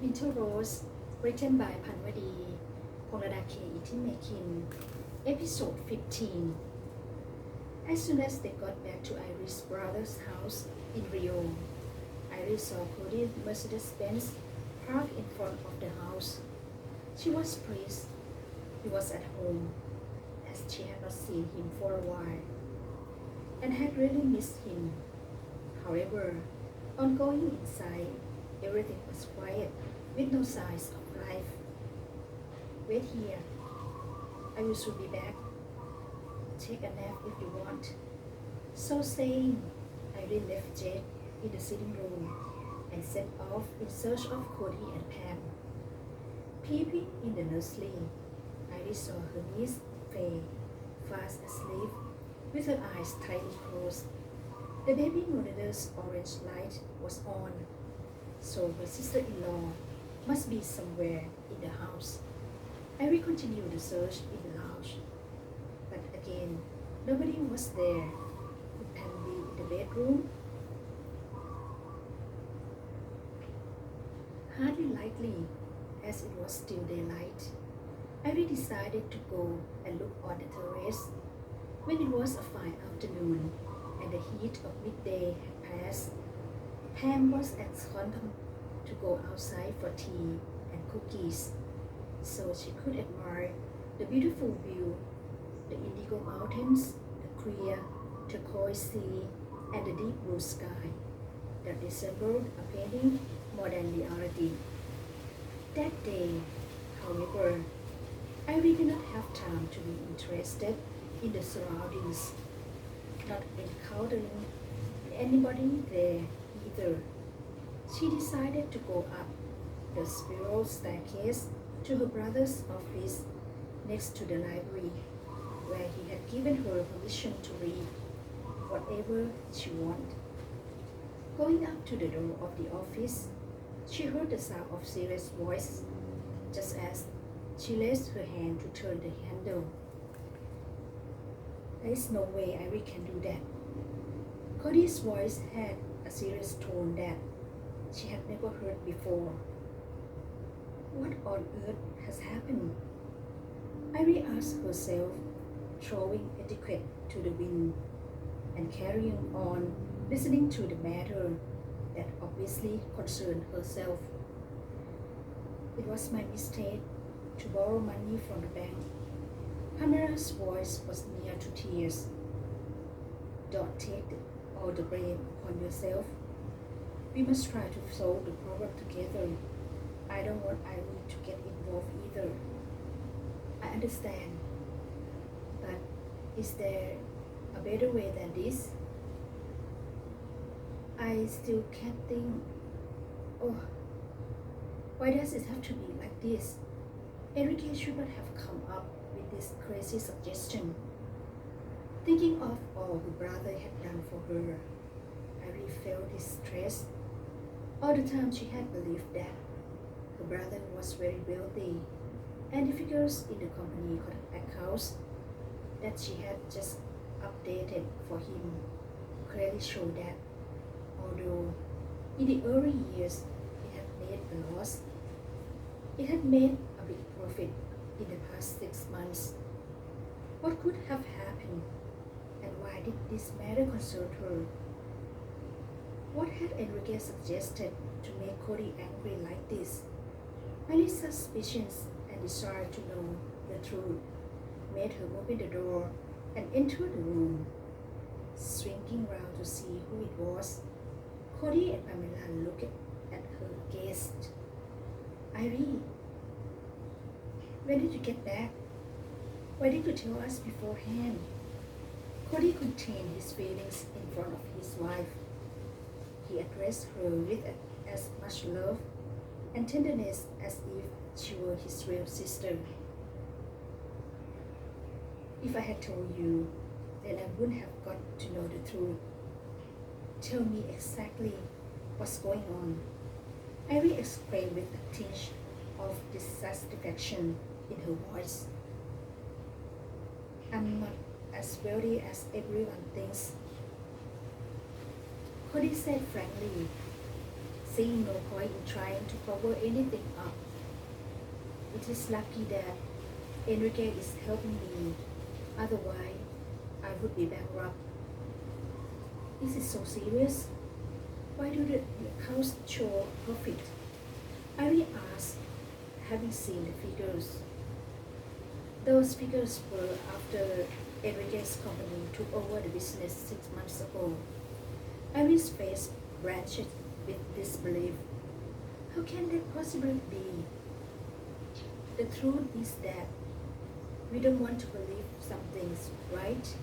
Winter Rose, written by Panwadee, Ponglada K, Ittimakin, episode 15. As soon as they got back to Iris' brother's house in Rio, Iris saw Cody's Mercedes-Benz parked in front of the house. She was pleased he was at home, as she had not seen him for a while, and had really missed him. However, on going inside, everything was quiet, with no signs of life. "Wait here. I will soon be back. Take a nap if you want." So saying, Irene left Jade in the sitting room and set off in search of Cody and Pam. Peeping in the nursery, Iris saw her niece Faye fast asleep with her eyes tightly closed. The baby monitor's orange light was on, so her sister-in-law must be somewhere in the house. Iris continued the search in the lounge, but again, nobody was there. Could Pam be in the bedroom? Hardly likely, as it was still daylight. Iris decided to go and look on the terrace. When it was a fine afternoon and the heat of midday had passed, Pam was accustomed to go outside for tea and cookies, so she could admire the beautiful view, the indigo mountains, the clear turquoise sea, and the deep blue sky that resembled a painting more than reality. That day, however, Iris did not have time to be interested in the surroundings, not encountering anybody there either. She decided to go up the spiral staircase to her brother's office next to the library, where he had given her permission to read whatever she wanted. Going up to the door of the office, she heard the sound of Sirius' voice just as she raised her hand to turn the handle. "There is no way Iris can do that." Cody's voice had a serious tone that she had never heard before. What on earth has happened? Iris asked herself, throwing etiquette to the wind and carrying on listening to the matter that obviously concerned herself. "It was my mistake to borrow money from the bank." Pamela's voice was near to tears. "Don't take all the blame upon yourself. We must try to solve the problem together. I don't want Irene to get involved either." "I understand, but is there a better way than this?" "I still can't think. Oh, why does it have to be like this? Enrique should not have come up with this crazy suggestion." Thinking of all her brother had done for her, Iris felt distressed. All the time she had believed that her brother was very wealthy, and the figures in the company accounts that she had just updated for him clearly showed that, although in the early years it had made a loss, it had made a big profit in the past 6 months. What could have happened, and why did this matter concern her? What had Enrique suggested to make Cody angry like this? Many suspicions and desire to know the truth made her open the door and enter the room. Swinging round to see who it was, Cody and Pamela looked at her guest. "Iris, when did you get back? Why did you tell us beforehand?" Cody contained his feelings in front of his wife. He addressed her with as much love and tenderness as if she were his real sister. "If I had told you, then I wouldn't have got to know the truth. Tell me exactly what's going on," Iris exclaimed with a tinge of dissatisfaction in her voice. "I'm not as wealthy as everyone thinks," Cody said frankly. seeing no point in trying to cover anything up. It is lucky that Enrique is helping me, otherwise I would be bankrupt. Is it so serious? Why do the accounts show profit? Irene asked, having seen the figures. Those figures were after Enrique's company took over the business 6 months ago. Irene's face blanched with disbelief. How can that possibly be? The truth is that we don't want to believe some things, right?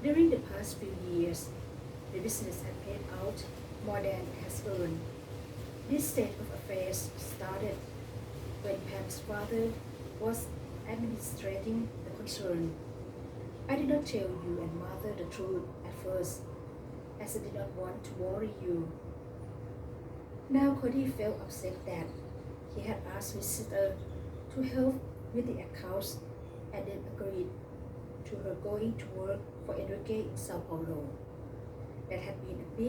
During the past few years, the business had paid out more than it has earned. This state of affairs started when Pam's father was administrating the concern. I did not tell you and mother the truth at first, as I did not want to worry you. Now Cody felt upset that he had asked his sister to help with the accounts and then agreed to her going to work for Enrique in Sao Paulo. That had been a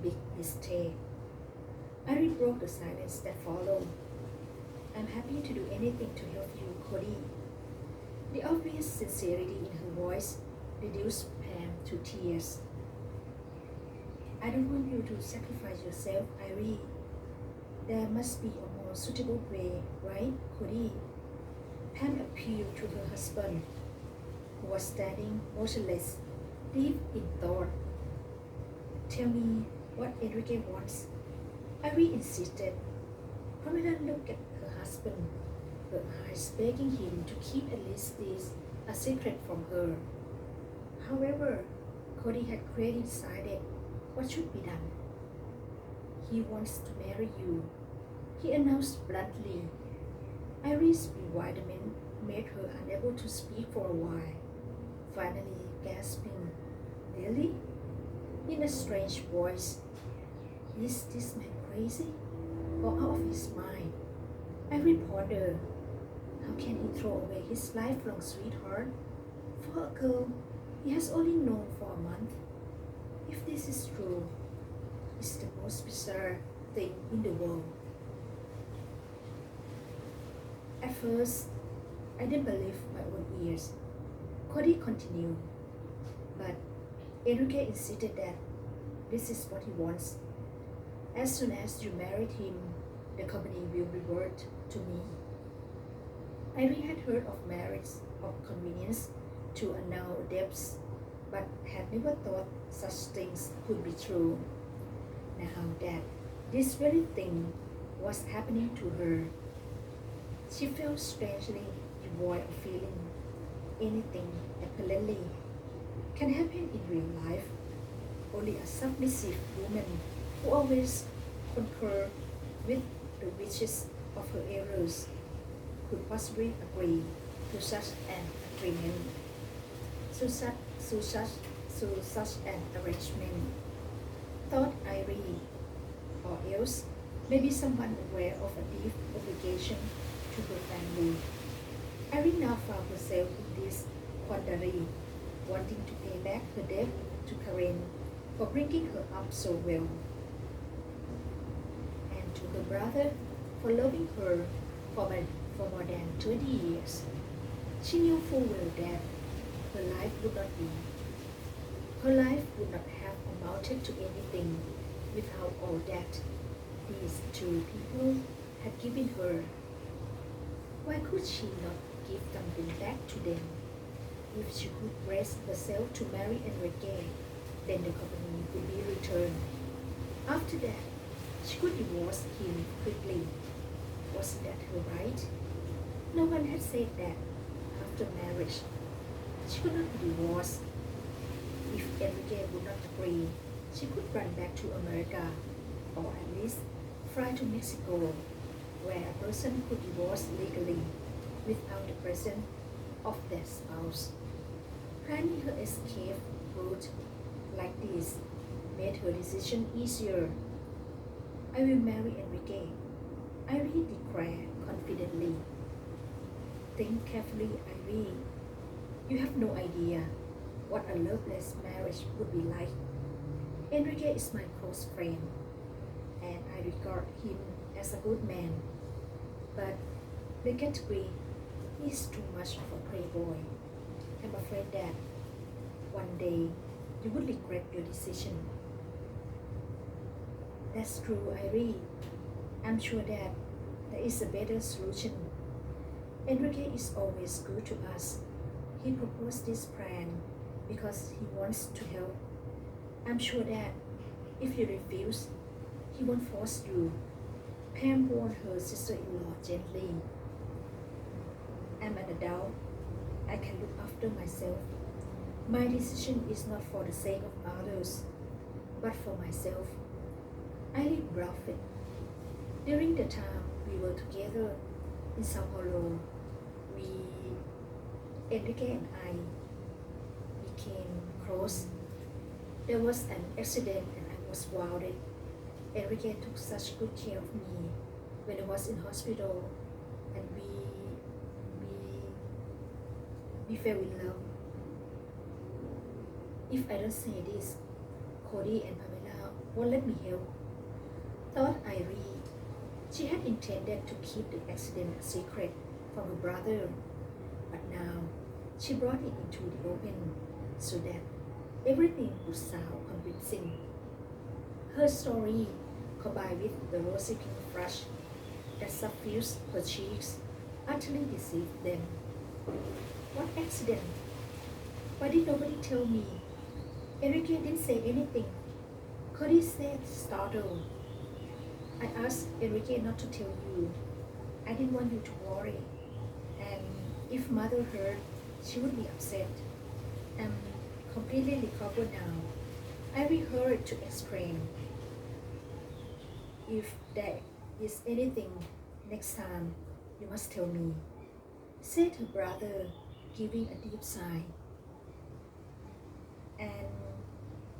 big mistake. Irene broke the silence that followed. I'm happy to do anything to help you, Cody. The obvious sincerity in her voice reduced Pam to tears. I don't want you to sacrifice yourself, Irene. There must be a more suitable way, right, Cody? Pam appealed to her husband, who was standing motionless, deep in thought. Tell me what Enrique wants. Irene insisted. Pamela looked at her husband, her eyes begging him to keep at least this a secret from her. However, Cody had clearly decided what should be done. He wants to marry you, he announced bluntly. Irene's bewilderment made her unable to speak for a while, finally gasping, Really? In a strange voice, is this man crazy or out of his mind? Irene pondered. How can he throw away his lifelong sweetheart for a girl he has only known for a month? If this is true, it's the most bizarre thing in the world. At first, I didn't believe my own ears. Cody continued, but Enrique insisted that this is what he wants. As soon as you married him, the company will revert to me. Irene had heard of marriage of convenience to annul debts, but had never thought such things could be true. Now that this very thing was happening to her, she felt strangely devoid of feeling. Anything apparently can happen in real life. Only a submissive woman who always concurred with the wishes of her errors could possibly agree to such an agreement, to such an arrangement, thought Irene, or else maybe someone aware of a deep obligation to her family. Irene now found herself in this quandary, wanting to pay back her debt to Karen for bringing her up so well, and to her brother for loving her for more than 20 years. She knew full well that her life would not have amounted to anything without all that these two people had given her. Why could she not give something back to them? If she could raise herself to marry Enrique, then the company would be returned. After that, she could divorce him quickly. Wasn't that her right? No one had said that after marriage she could not be divorced. If Enrique would not agree, she could run back to America, or at least fly to Mexico, where a person could divorce legally without the presence of their spouse. Planning her escape route like this made her decision easier. I will marry Enrique, Irene declared confidently. Think carefully, Irene. You have no idea what a loveless marriage would be like. Enrique is my close friend, and I regard him as a good man. But they can't agree. He's too much of a playboy. I'm afraid that one day you would regret your decision. That's true, Irie. I'm sure that there is a better solution. Enrique is always good to us. He proposed this plan because he wants to help. I'm sure that if you refuse, he won't force you. Pam warned her sister-in-law gently. I'm an adult. I can look after myself. My decision is not for the sake of others, but for myself. I live Buffett. During the time we were together in Sao Paulo, Enrique and I became close. There was an accident and I was wounded. Enrique took such good care of me when I was in hospital, and we fell in love. If I don't say this, Cody and Pamela won't let me help. Thought Irie. She had intended to keep the accident a secret from her brother, but now she brought it into the open so that everything would sound convincing. Her story, combined with the rosy pink flush that suffused her cheeks, utterly deceived them. What accident? Why did nobody tell me? Enrique didn't say anything. Cody said, startled. I asked Enrique not to tell you. I didn't want you to worry. And if mother heard, she would be upset. I'm completely recovered now. I rehearsed to explain. If there is anything next time, you must tell me, said her brother, giving a deep sigh. And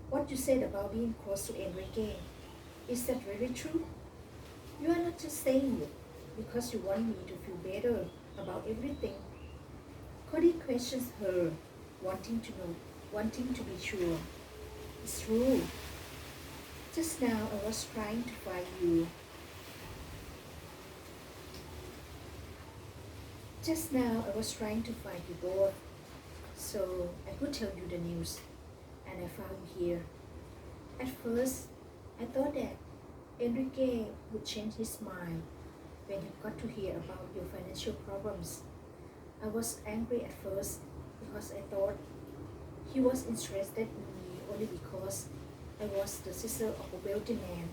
what you said about being close to Enrique, is that really true? You are not just saying it because you want me to feel better about everything. Cody questions her, wanting to know, wanting to be sure. It's true. Just now I was trying to find you. Just now I was trying to find you both, so I could tell you the news, and I found you here. At first, I thought that Enrique would change his mind when he got to hear about your financial problems. I was angry at first because I thought he was interested in me only because I was the sister of a wealthy man.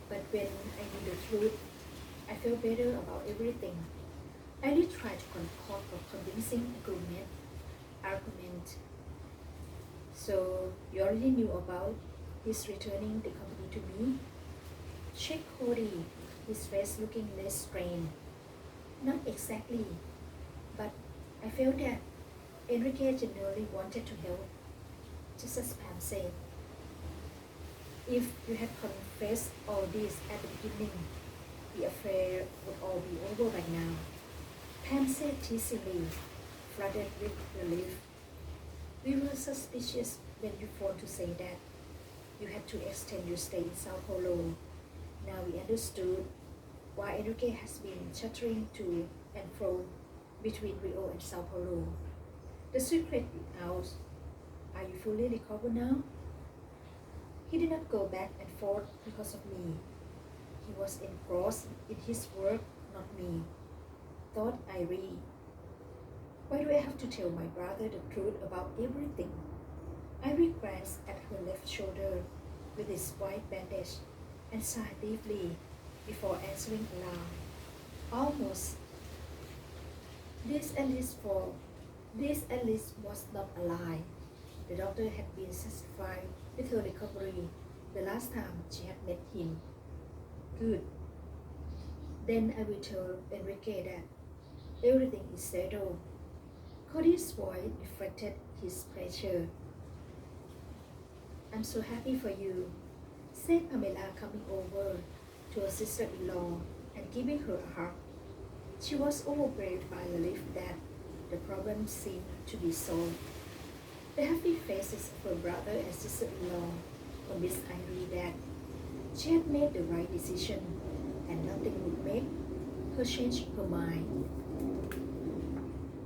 But when I knew the truth, I felt better about everything. I did try to concoct a convincing argument. So you already knew about his returning the company to me? Check Cody, his face looking less strained. Not exactly, but I felt that Enrique genuinely wanted to help, just as Pam said. If you had confessed all this at the beginning, the affair would all be over by now. Pam said teasingly, flooded with relief. We were suspicious when you phoned to say that you had to extend your stay in Sao Paulo. Now we understood why Enrique has been chattering to and fro between Rio and Sao Paulo. The secret is out. Are you fully recovered now? He did not go back and forth because of me. He was engrossed in his work, not me. Thought Irie. Why do I have to tell my brother the truth about everything? Irie glanced at her left shoulder with its white bandage and sighed deeply before answering aloud. Almost. This at least was not a lie. The doctor had been satisfied with her recovery the last time she had met him. Good. Then I will tell Enrique that everything is settled. Cody's voice reflected his pleasure. I'm so happy for you, said Pamela, coming over to her sister-in-law and giving her a hug. She was overwhelmed by relief that the problem seemed to be solved. The happy faces of her brother and sister-in-law convinced Irie that She had made the right decision, and nothing would make her change her mind.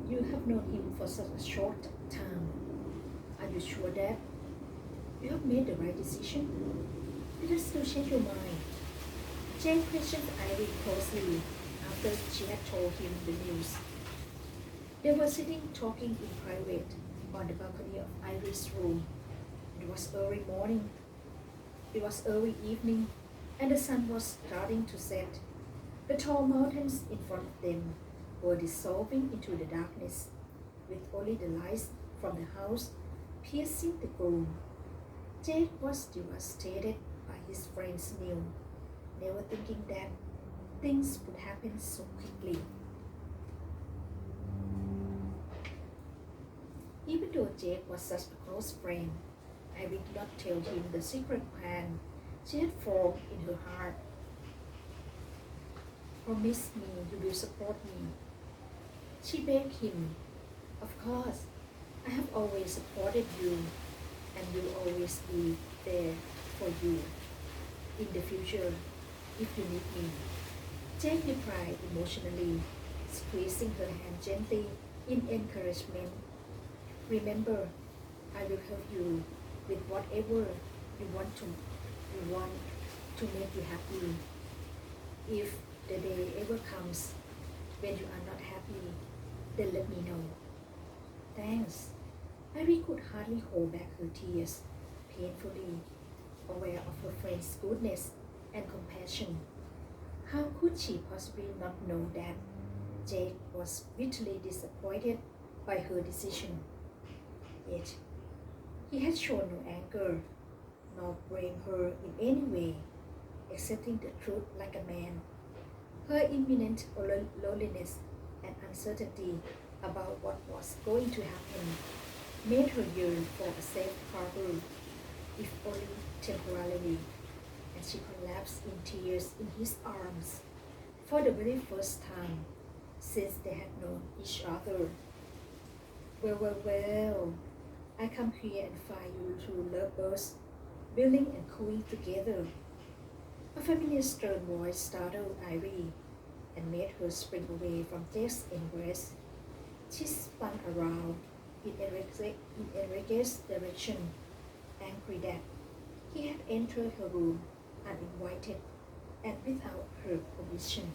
You have known him for such a short time. Are you sure that you have made the right decision? Did you still change your mind? Jane questioned Ivy closely after she had told him the news. They were sitting talking in private on the balcony of Ivy's room. It was early morning. It was early evening, and the sun was starting to set. The tall mountains in front of them were dissolving into the darkness, with only the lights from the house piercing the gloom. Jake was devastated by his friend's news, never thinking that things would happen so quickly. Even though Jake was such a close friend, I did not tell him the secret plan she had formed in her heart. Promise me you will support me. She begged him. Of course, I have always supported you and will always be there for you in the future if you need me. Jake replied emotionally, squeezing her hand gently in encouragement. Remember, I will help you with whatever you want to make you happy. If the day ever comes when you are not happy, then let me know. Thanks. Ivy could hardly hold back her tears, painfully aware of her friend's goodness and compassion. How could she possibly not know that Jake was bitterly disappointed by her decision? Yet, he had shown no anger, nor blamed her in any way, accepting the truth like a man. Her imminent loneliness and uncertainty about what was going to happen made her yearn for a safe harbor, if only temporarily, and she collapsed in tears in his arms for the very first time since they had known each other. Well, I come here and find you two lovebirds, building and cooing together. A familiar stern voice startled Ivy and made her spring away from Jake's embrace. She spun around in Enrique's direction, angry that he had entered her room uninvited and without her permission.